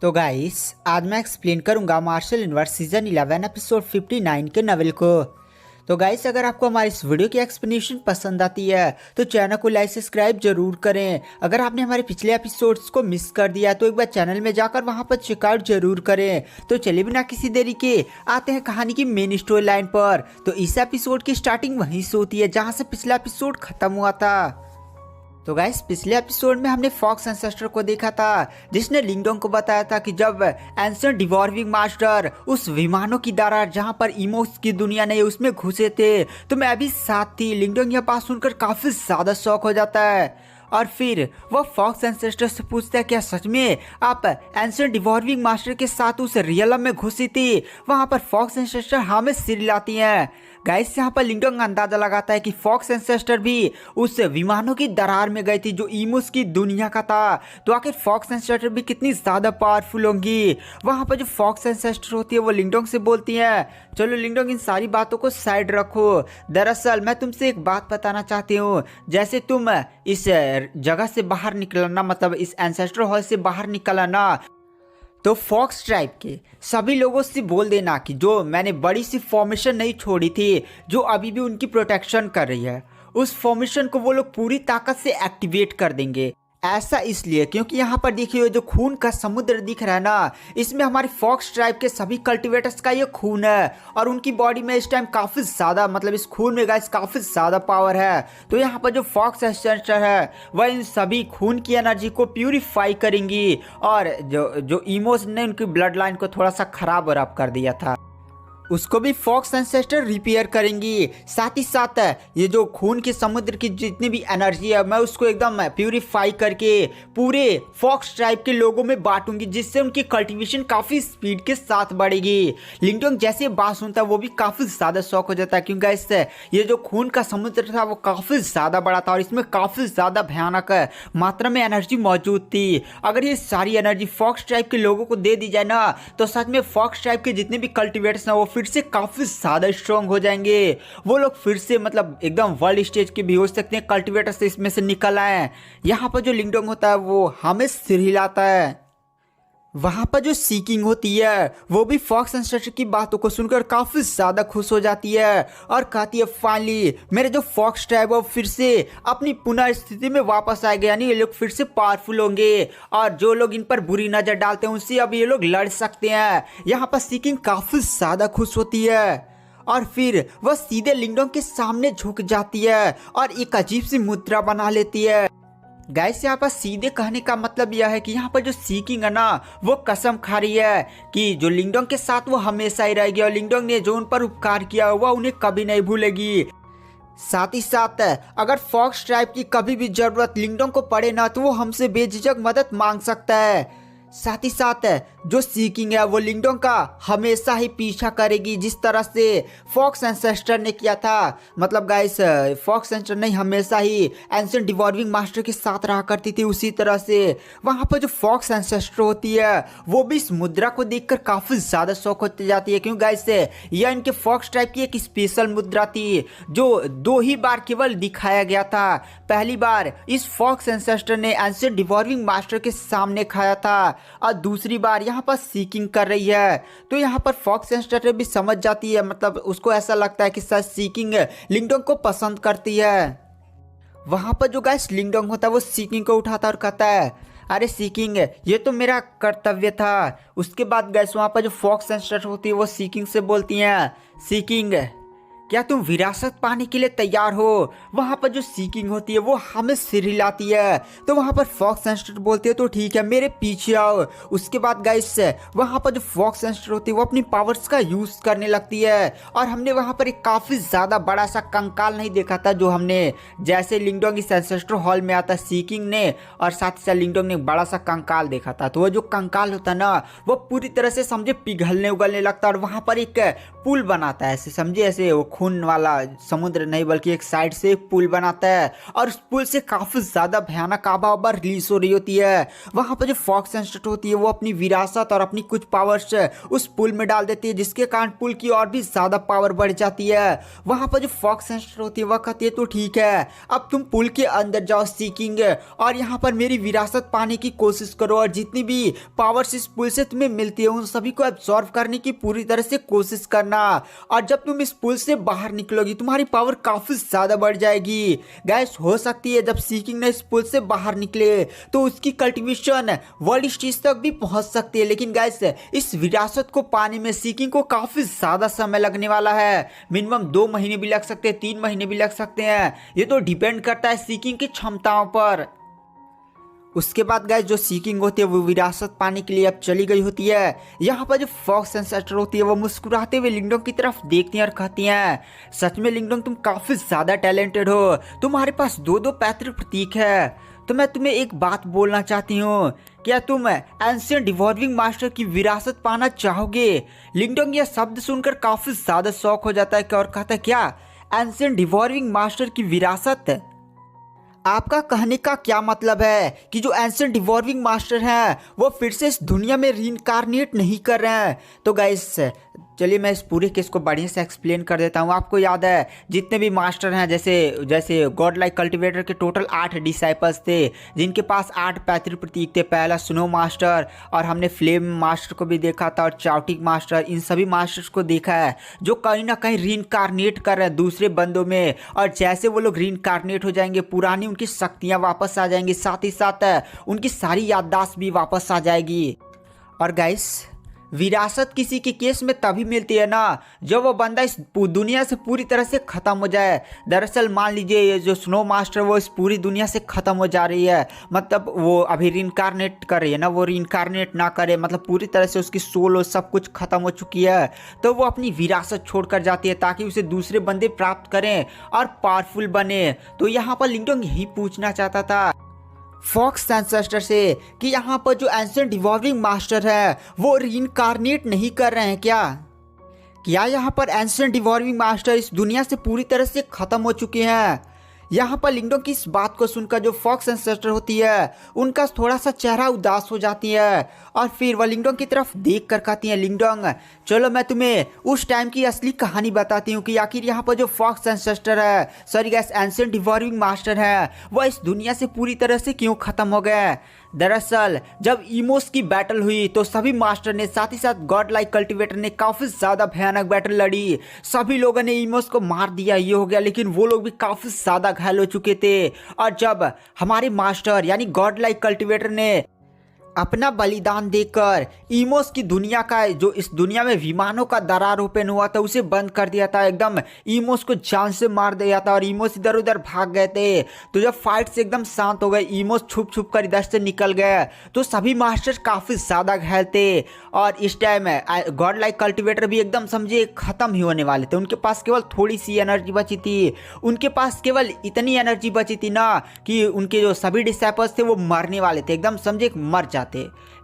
तो गाइस आज मैं एक्सप्लेन करूंगा मार्शल यूनिवर्स सीजन 11 एपिसोड 59 के नॉवेल को। तो गाइस अगर आपको हमारी इस वीडियो की एक्सप्लेनेशन पसंद आती है तो चैनल को लाइक सब्सक्राइब जरूर करें। अगर आपने हमारे पिछले एपिसोड्स को मिस कर दिया तो एक बार चैनल में जाकर वहां पर चेकआउट जरूर करें। तो चलिए बिना किसी देरी के आते हैं कहानी की मेन स्टोरी लाइन पर। तो इस एपिसोड की स्टार्टिंग वहीं से होती है जहां से पिछला एपिसोड खत्म हुआ था। तो गाइस पिछले एपिसोड में हमने फॉक्स एंसेस्टर को देखा था जिसने लिंगडोंग को बताया था कि जब एंशिएंट डिवॉर्विंग मास्टर उस विमानों की दरार जहां पर इमोस की दुनिया नहीं उसमें घुसे थे तो मैं भी साथ थी। लिंगडोंग यह बात सुनकर काफी ज्यादा शॉक हो जाता है और फिर वो फॉक्स एंसेस्टर से पूछता है क्या सच में आप एंशिएंट डिवॉर्विंग मास्टर के साथ उस रियलम में घुसी थी। वहां पर फॉक्स एंसेस्टर हाँ में सिर हिलाती हैं। गाइस यहाँ पर लिंगडोंग अंदाजा लगाता है कि फॉक्स एंसेस्टर भी उस विमानों की दरार में गई थी जो इमोस की दुनिया का था। तो आखिर फॉक्स एंसेस्टर भी कितनी ज्यादा पावरफुल होंगी। वहां पर जो फॉक्स एंसेस्टर होती है वो लिंगडोंग से बोलती है चलो लिंगडोंग इन सारी बातों को साइड रखो, दरअसल मैं तुमसे एक बात बताना चाहती हूँ। जैसे तुम इस जगह से बाहर निकलना मतलब इस एंसेस्टर हॉल से बाहर निकलना तो फॉक्स ट्राइब के सभी लोगों से बोल देना कि जो मैंने बड़ी सी फॉर्मेशन नहीं छोड़ी थी जो अभी भी उनकी प्रोटेक्शन कर रही है उस फॉर्मेशन को वो लोग पूरी ताकत से एक्टिवेट कर देंगे। ऐसा इसलिए क्योंकि यहाँ पर देखिए जो खून का समुद्र दिख रहा है ना इसमें हमारे फॉक्स ट्राइब के सभी कल्टिवेटर्स का ये खून है और उनकी बॉडी में इस टाइम काफी ज्यादा मतलब इस खून में गाइस काफी ज्यादा पावर है। तो यहाँ पर जो फॉक्स एंसेस्टर है वह इन सभी खून की एनर्जी को प्यूरिफाई करेंगी और जो इमोस ने उनकी ब्लड लाइन को थोड़ा सा खराब और अप कर दिया था उसको भी फॉक्स एंसेस्टर रिपेयर करेंगी। साथ ही साथ ये जो खून के समुद्र की जितनी भी एनर्जी है मैं उसको एकदम प्यूरिफाई करके पूरे फॉक्स ट्राइब के लोगों में बांटूंगी जिससे उनकी कल्टीवेशन काफी स्पीड के साथ बढ़ेगी। लिंगडोंग जैसे बात सुनता है वो भी काफी ज्यादा शौक हो जाता है क्योंकि इससे ये जो खून का समुद्र था वो काफी ज्यादा बड़ा था और इसमें काफी ज्यादा भयानक मात्रा में एनर्जी मौजूद थी। अगर ये सारी एनर्जी फॉक्स ट्राइब के लोगों को दे दी जाए ना तो सच में फॉक्स ट्राइब के जितने भी कल्टिवेटर्स हैं वो फिर से काफी ज्यादा स्ट्रॉन्ग हो जाएंगे। वो लोग फिर से मतलब एकदम वर्ल्ड स्टेज के भी हो सकते हैं कल्टिवेटर से इसमें से निकल आए। यहाँ पर जो लिंगडोंग होता है वो हमें सिर हिलाता है। वहां पर जो सीकिंग होती है वो भी फॉक्स एंसेस्टर की बातों को सुनकर काफी ज्यादा खुश हो जाती है और कहती है फाइनली मेरे जो फॉक्स ट्राइब है फिर से अपनी पुनः स्थिति में वापस आएंगे यानी ये लोग फिर से पावरफुल होंगे और जो लोग इन पर बुरी नजर डालते हैं उनसे अब ये लोग लड़ सकते हैं। यहाँ पर सीकिंग काफी ज्यादा खुश होती है और फिर वह सीधे लिंगडोंग के सामने झुक जाती है और एक अजीब सी मुद्रा बना लेती है। गाइस यहाँ पर सीधे कहने का मतलब यह है कि यहाँ पर जो सीकिंग है ना वो कसम खा रही है कि जो लिंगडोंग के साथ वो हमेशा ही रहेगी और लिंगडोंग ने जो उन पर उपकार किया हुआ उन्हें कभी नहीं भूलेगी। साथ ही साथ अगर फॉक्स ट्राइब की कभी भी जरूरत लिंगडोंग को पड़े ना तो वो हमसे बेझिझक मदद मांग सकता है। साथ ही साथ जो सीकिंग है वो लिंगडोंग का हमेशा ही पीछा करेगी जिस तरह से फॉक्स एंसेस्टर ने किया था। मतलब गाइस फॉक्स एंसेस्टर ने हमेशा ही एंशिएंट डिवॉर्विंग मास्टर के साथ रहा करती थी उसी तरह से वहां पर जो फॉक्स एंसेस्टर होती है वो भी इस मुद्रा को देखकर काफी ज्यादा शौक होती जाती है क्योंकि गाइस यह इनके फॉक्स टाइप की एक स्पेशल मुद्रा थी जो 2 ही बार केवल दिखाया गया था। पहली बार इस फॉक्स एंसेस्टर ने एंशिएंट डिवॉर्विंग मास्टर के सामने खाया था और दूसरी बार यहाँ पर सीकिंग कर रही है। तो यहाँ पर फॉक्स एंसेस्टर भी समझ जाती है मतलब उसको ऐसा लगता है कि शायद सीकिंग लिंगडोंग को पसंद करती है। वहां पर जो गाइस लिंगडोंग होता है वो सीकिंग को उठाता और कहता है अरे सीकिंग ये तो मेरा कर्तव्य था। उसके बाद गाइस वहां पर जो फॉक्स एंसेस्टर होती है वो सीकिंग से बोलती हैं सीकिंग क्या तुम विरासत पाने के लिए तैयार हो। वहां पर जो सीकिंग होती है वो हमें सिर हिलाती है तो वहां पर फॉक्स एंसेस्टर बोलती है तो ठीक है मेरे पीछे आओ। उसके बाद गाइस वहां पर जो फॉक्स एंसेस्टर होती है वो अपनी पावर्स का यूज करने लगती है और हमने वहां पर एक काफी ज्यादा बड़ा सा कंकाल नहीं देखा था जो हमने जैसे लिंगडोंग इस एंसेस्टर हॉल में आता सीकिंग ने और साथ ही साथ लिंगडोंग ने एक बड़ा सा कंकाल देखा था। तो वो जो कंकाल होता ना वो पूरी तरह से समझे पिघलने उगलने लगता है और वहां पर एक पुल बनाता है ऐसे समझे ऐसे वो खून वाला समुद्र नहीं बल्कि एक साइड से एक पुल बनाता है और उस पुल से काफ़ी ज़्यादा भयानक आबा रिलीज हो रही होती है। वहाँ पर जो फॉक्स एंसेस्टर होती है वो अपनी विरासत और अपनी कुछ पावर्स उस पुल में डाल देती है, जिसके कारण पुल की और भी ज़्यादा पावर बढ़ जाती है। वहाँ पर जो फॉक्स एंसेस्टर होती है वह कहती है तो ठीक है, अब तुम पुल के अंदर जाओ सीकिंग, और यहाँ पर मेरी विरासत पाने की कोशिश करो और जितनी भी पावर्स इस पुल से तुम्हें मिलती है उन सभी को एब्जॉर्व करने की पूरी तरह से कोशिश करना। और जब तुम इस पुल से बाहर निकलोगी तुम्हारी पावर काफी ज्यादा बढ़ जाएगी। गैस हो सकती है जब सीकिंग ने इस पुल से बाहर निकले तो उसकी कल्टीवेशन वर्ल्ड स्टेज तक भी पहुंच सकती है, लेकिन गैस इस विरासत को पाने में सीकिंग को काफी ज्यादा समय लगने वाला है। मिनिमम 2 महीने भी लग सकते हैं, 3 महीने भी लग सकते हैं, ये तो डिपेंड करता है सीकिंग की क्षमताओं पर। उसके बाद गाइस जो सीकिंग होती है वो विरासत पाने के लिए अब चली गई होती है। यहाँ पर जो फॉक्स एंसेस्टर होती है वो मुस्कुराते हुए लिंगडोंग की तरफ देखती हैं और कहती हैं, सच में लिंगडोंग तुम काफी ज्यादा टैलेंटेड हो, तुम्हारे पास 2-2 पैतृक प्रतीक है। तो मैं तुम्हें एक बात बोलना चाहती हूँ, क्या तुम एंशिएंट डिवॉल्विंग मास्टर की विरासत पाना चाहोगे? लिंगडोंग यह शब्द सुनकर काफी ज्यादा शौक हो जाता है और कहता है, क्या एंशिएंट डिवॉल्विंग मास्टर की विरासत? आपका कहने का क्या मतलब है कि जो एंशिएंट डिवॉल्विंग मास्टर हैं वो फिर से इस दुनिया में रीइंकार्नेट नहीं कर रहे हैं? तो गाइस चलिए मैं इस पूरे केस को बढ़िया से एक्सप्लेन कर देता हूँ। आपको याद है जितने भी मास्टर हैं, जैसे गॉड लाइक कल्टिवेटर के टोटल 8 डिसाइपल्स थे जिनके पास 8 पैतृक प्रतीक थे। पहला स्नो मास्टर, और हमने फ्लेम मास्टर को भी देखा था, और चाउटिक मास्टर, इन सभी मास्टर्स को देखा है जो कहीं ना कहीं रीइंकार्नेट कर रहे हैं दूसरे बंदों में। और जैसे वो लोग रीइंकार्नेट हो जाएंगे पुरानी उनकी शक्तियाँ वापस आ जाएंगी, साथ ही साथ उनकी सारी याददाश्त भी वापस आ जाएगी। और गाइस विरासत किसी के केस में तभी मिलती है ना जब वो बंदा इस दुनिया से पूरी तरह से ख़त्म हो जाए। दरअसल मान लीजिए ये जो स्नो मास्टर वो इस पूरी दुनिया से ख़त्म हो जा रही है, मतलब वो अभी रीइंकार्नेट कर रही है ना, वो रीइंकार्नेट ना करे, मतलब पूरी तरह से उसकी सोल और सब कुछ ख़त्म हो चुकी है, तो वो अपनी विरासत छोड़कर जाती है ताकि उसे दूसरे बंदे प्राप्त करें और पावरफुल बने। तो यहाँ पर लिंगडोंग यही पूछना चाहता था फॉक्स एंसेस्टर से कि यहाँ पर जो एंशिएंट डिवॉल्विंग मास्टर है वो रीइंकार्नेट नहीं कर रहे हैं क्या यहाँ पर एंशिएंट डिवॉल्विंग मास्टर इस दुनिया से पूरी तरह से खत्म हो चुके हैं? यहाँ पर लिंगडोंग की इस बात को सुनकर जो फॉक्स एंसेस्टर होती है उनका थोड़ा सा चेहरा उदास हो जाती है और फिर वह लिंगडोंग की तरफ देख कर कहती है, लिंगडोंग चलो मैं तुम्हें उस टाइम की असली कहानी बताती हूँ कि आखिर यहाँ पर जो फॉक्स एंसेस्टर है, सॉरी गैस एंशिएंट डिवॉल्विंग मास्टर है, वह इस दुनिया से पूरी तरह से क्यों खत्म हो गए। दरअसल जब इमोस की बैटल हुई तो सभी मास्टर ने साथ ही साथ गॉड लाइक कल्टिवेटर ने काफी ज्यादा भयानक बैटल लड़ी, सभी लोगों ने इमोस को मार दिया, ये हो गया, लेकिन वो लोग भी काफी ज्यादा घायल हो चुके थे। और जब हमारे मास्टर यानी गॉड लाइक कल्टिवेटर ने अपना बलिदान देकर इमोस की दुनिया का जो इस दुनिया में विमानों का दरार ओपन हुआ था उसे बंद कर दिया था, एकदम इमोस को जान से मार दिया था और इमोस इधर उधर भाग गए थे। तो जब फाइट से एकदम शांत हो गए, इमोस छुप छुप कर इधर से निकल गए, तो सभी मास्टर्स काफी ज्यादा घायल थे और इस टाइम गॉड लाइक कल्टिवेटर भी एकदम समझे खत्म ही होने वाले थे। उनके पास केवल थोड़ी सी एनर्जी बची थी, उनके पास केवल इतनी एनर्जी बची थी ना कि उनके जो सभी डिसाइपल्स थे वो मरने वाले थे, एकदम समझे मर जाते।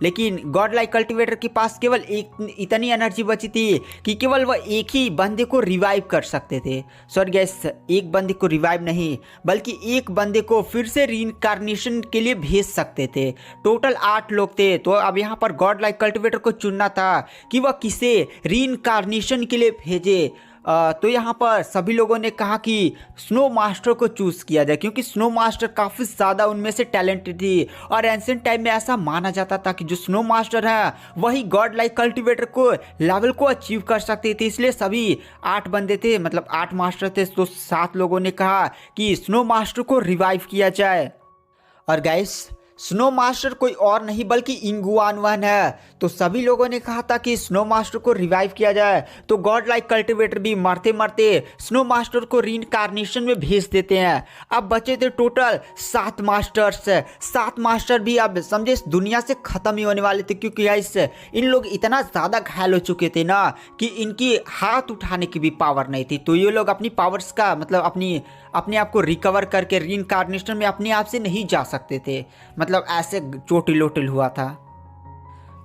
लेकिन गॉड लाइक कल्टिवेटर के पास केवल इतनी एनर्जी बची थी कि केवल वह एक ही बंदे को रिवाइव कर सकते थे। सॉरी गैस, एक बंदे को रिवाइव नहीं बल्कि एक बंदे को फिर से रीइंकार्नेशन के लिए भेज सकते थे। टोटल 8 लोग थे, तो अब यहाँ पर गॉड लाइक कल्टिवेटर को चुनना था कि वह किसे रीइंकार्नेशन के लिए भेजे। तो यहाँ पर सभी लोगों ने कहा कि स्नो मास्टर को चूज किया जाए क्योंकि स्नो मास्टर काफ़ी ज़्यादा उनमें से टैलेंटेड थी और एंशिएंट टाइम में ऐसा माना जाता था कि जो स्नो मास्टर है वही गॉड लाइक कल्टिवेटर को लेवल को अचीव कर सकते थे। इसलिए सभी 8 बंदे थे, मतलब 8 मास्टर थे, तो 7 लोगों ने कहा कि स्नो मास्टर को रिवाइव किया जाए। और गाइस स्नो मास्टर कोई और नहीं बल्कि इंगुआनवन है, तो सभी लोगों ने कहा था कि स्नो मास्टर को रिवाइव किया जाए। तो गॉड लाइक कल्टिवेटर भी मरते मरते स्नो मास्टर को रीइंकार्नेशन में भेज देते हैं। अब बचे थे टोटल 7 मास्टर्स। 7 मास्टर भी अब समझे इस दुनिया से खत्म ही होने वाले थे क्योंकि इससे इन लोग इतना ज़्यादा घायल हो चुके थे ना कि इनकी हाथ उठाने की भी पावर नहीं थी। तो ये लोग अपनी पावर्स का मतलब अपने आप को रिकवर करके रीइंकार्नेशन में अपने आप से नहीं जा सकते थे, मतलब ऐसे चोटिल लोटिल हुआ था।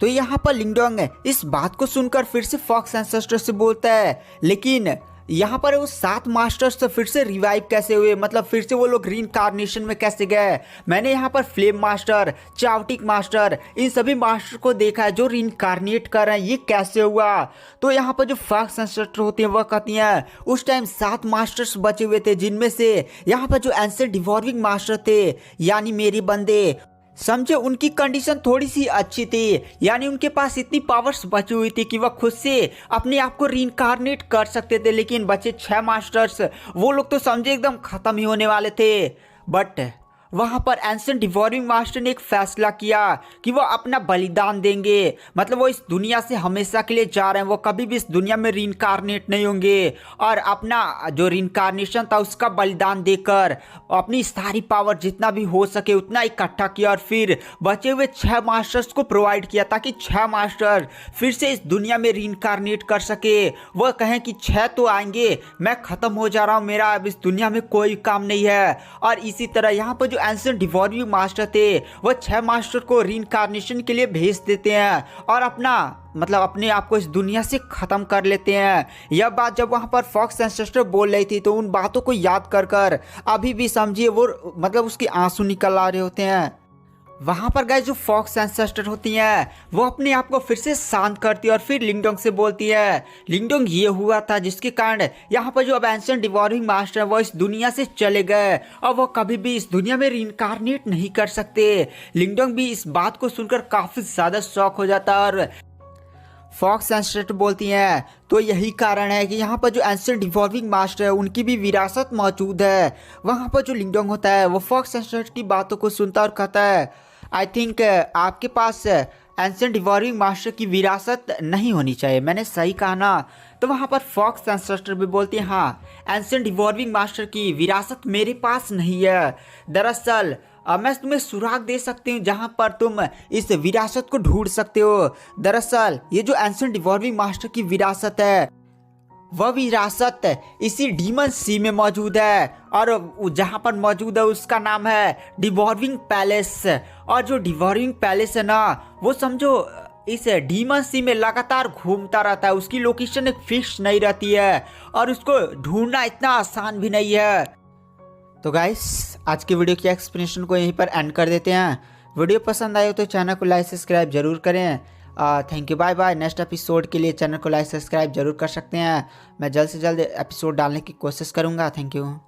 तो यहाँ पर लिंगडोंग इस बात को सुनकर फिर से फॉक्स एंसेस्टर से बोलता है, लेकिन यहाँ पर वो 7 मास्टर्स फिर से रिवाइव कैसे हुए, मतलब फिर से वो लोग रीइंकार्नेशन में कैसे गए। मैंने यहाँ पर फ्लेम मास्टर, चावटिक मास्टर, इन सभी मास्टर को देखा है जो रीइंकार्नेट कर रहे हैं, ये कैसे हुआ। तो यहाँ पर जो फॉक्स एंसेस्टर होती हैं वह कहती हैं उस टाइम 7 मास्टर्स बचे हुए थे, जिनमें से यहाँ पर जो एंशिएंट डिवॉर्विंग मास्टर थे यानी मेरे बंदे, समझे उनकी कंडीशन थोड़ी सी अच्छी थी, यानी उनके पास इतनी पावर्स बची हुई थी कि वह खुद से अपने आप को रीइंकार्नेट कर सकते थे। लेकिन बचे 6 मास्टर्स, वो लोग तो समझे एकदम खत्म ही होने वाले थे। बट वहां पर एंशिएंट डिवॉर्विंग मास्टर ने एक फैसला किया कि वो अपना बलिदान देंगे, मतलब वो इस दुनिया से हमेशा के लिए जा रहे हैं, वो कभी भी इस दुनिया में रीइंकार्नेट नहीं होंगे। और अपना जो रीइंकार्नेशन था उसका बलिदान देकर अपनी सारी पावर जितना भी हो सके उतना इकट्ठा किया और फिर बचे हुए 6 मास्टर्स को प्रोवाइड किया ताकि 6 मास्टर फिर से इस दुनिया में रीइंकार्नेट कर सके। वह कहें कि 6 तो आएंगे, मैं खत्म हो जा रहा हूँ, मेरा अब इस दुनिया में कोई काम नहीं है। और इसी तरह यहाँ पर एंशिएंट डिवॉर्विंग मास्टर थे वो 6 मास्टर को रीइंकार्नेशन के लिए भेज देते हैं और अपने आप को इस दुनिया से खत्म कर लेते हैं। यह बात जब वहां पर फॉक्स एंसेस्टर बोल रही थी तो उन बातों को याद कर अभी भी समझिए वो उसके आंसू निकल आ रहे होते हैं। वहां पर गाइस जो फॉक्स एंसेस्टर होती हैं वो अपने आप को फिर से शांत करती है और फिर लिंगडोंग से बोलती है, लिंगडोंग ये हुआ था जिसके कारण यहाँ पर जो अब एंशिएंट डिवॉर्विंग मास्टर है वो इस दुनिया से चले गए और वो कभी भी इस दुनिया में रीइंकार्नेट नहीं कर सकते। लिंगडोंग भी इस बात को सुनकर काफी ज्यादा शॉक हो जाता है और फॉक्स एंसेस्टर बोलती हैं तो यही कारण है कि यहाँ पर जो एंशिएंट डिवॉर्विंग मास्टर है उनकी भी विरासत मौजूद है। वहाँ पर जो लिंगडोंग होता है वो फॉक्स एंसेस्टर की बातों को सुनता और कहता है, आई थिंक आपके पास एंशिएंट डिवॉर्विंग मास्टर की विरासत नहीं होनी चाहिए, मैंने सही कहा ना। तो वहाँ पर फॉक्स एंसेस्टर भी बोलती हैं हाँ, एंशिएंट डिवॉर्विंग मास्टर की विरासत मेरे पास नहीं है। दरअसल मैं तुम्हें सुराग दे सकती हूँ जहाँ पर तुम इस विरासत को ढूंढ सकते हो। दरअसल ये जो एंशिएंट डिवॉर्विंग मास्टर की विरासत है वह विरासत इसी डीमन सी में मौजूद है और जहाँ पर मौजूद है उसका नाम है डिवॉर्विंग पैलेस। और जो डिवॉर्विंग पैलेस है ना वो समझो इस डीमन सी में लगातार घूमता रहता है, उसकी लोकेशन एक फिक्स नहीं रहती है और उसको ढूंढना इतना आसान भी नहीं है। तो गाइस आज की वीडियो की एक्सप्लेनेशन को यहीं पर एंड कर देते हैं। वीडियो पसंद आए तो चैनल को लाइक सब्सक्राइब जरूर करें। Thank you, bye bye. Next episode के लिए चैनल को लाइक सब्सक्राइब जरूर कर सकते हैं। मैं जल्द से जल्द एपिसोड डालने की कोशिश करूँगा। Thank you.